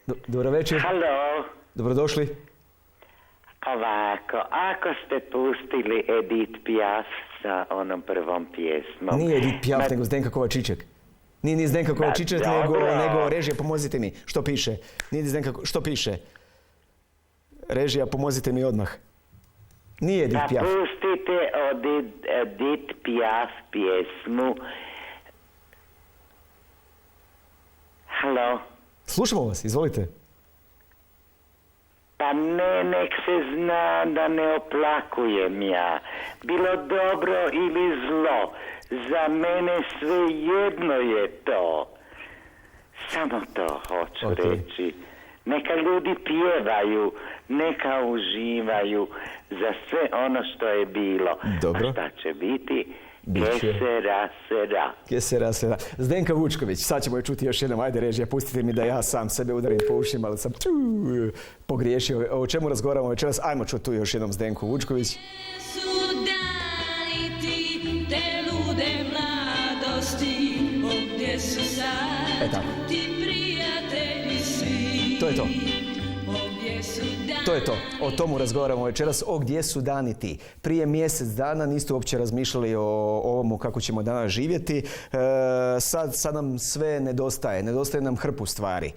Dobro večer. Halo, Dobrodošli. ovako, ako ste pustili Edith Piaf sa onom prvom pjesmom... Nije Edith Piaf, nego Zdenka Kovačiček. Nije Zdenka Kovačiček, nego režija, pomozite mi. Što piše? Nije Zdenka, što piše? Režija, pomozite mi odmah. Nije Edith Piaf. Pustite od Edith Piaf pjesmu... Halo? Slušamo vas, izvolite. Pa ne, nek se zna da ne oplakujem ja. Bilo dobro ili zlo, za mene sve jedno je to. Samo to hoću reći. Neka ljudi pjevaju, neka uživaju za sve ono što je bilo. Dobro. A šta će biti? Biće. Que sera. Zdenka Vučković, sad ćemo je čuti još jednom. Ajde režija, pustite mi da ja sam sebe udarim po ušima, ali sam pogriješio. O čemu razgovaramo večeras? Ajmo čuti tu još jednom Zdenku Vučković. Tako. To je to. To je to. O tomu razgovaramo večeras. O gdje su dani ti. Prije mjesec dana niste uopće razmišljali o ovomu kako ćemo danas živjeti. Sad nam sve nedostaje. Nedostaje nam hrpu stvari.